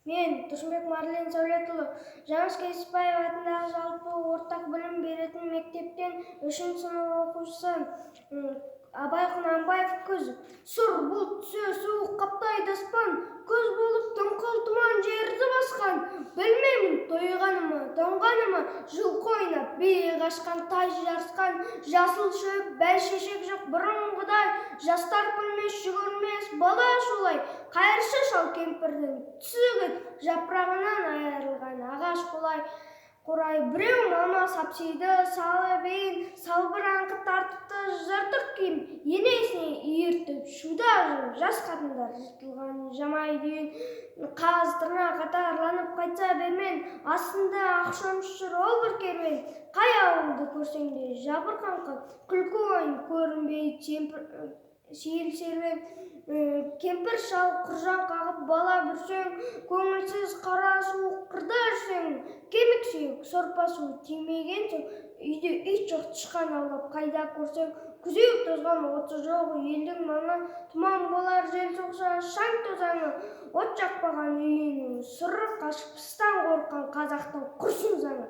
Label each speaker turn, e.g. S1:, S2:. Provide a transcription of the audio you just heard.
S1: Мен Тұрсынбек Марлен Сәулетұлы, Жаңыз Кесіпбаев атындағы жалпы ортақ білім беретін мектептен 3 сынып оқушысы. Абай Құнанбаев күз. Сұр бұлт түсе, суық қаптайды аспан, күз болып дымқыл тұман жерді басқан. Білмеймін, тойғаны ма, тоңғаны ма, жылқы ойнап, биік ашқан, тай жарысқан, жасыл шөп, бәйшешек жоқ бұрынғыдай, жастар күлмес, жүгірмес, бала шулай. Қайыршы шал кемпірдің түсігі жапырағынан айырылған ағаш қурай. Біреу мама сапсиды, салыбейін, салбыраңқы тартыпты жыртық киім, енесіне үйіртіп шуда жас қатындар жыртылған жамай дүйін қаздырына қатарланып қайтса бермен, астында ақшамшыр ол бір керуен. Қай ауылды көрсең де жабырқаң күлкі ойын көрінбейді сейіл серуен. Кемпір шал құржан қағып бала бүрсең, көңілсіз қара суық қырда жүрсең, кемік сүйек сорпа су тимеген соң, үйде ит жоқ тышқан аулап қайда көрсең, күзеу тозған оты жоқ елдің маңы, тұман болар жел соқса шаң тозаңы, от жақпаған үйінің сыры қашып пыстан қорыққан қазақтың құрсын заңы.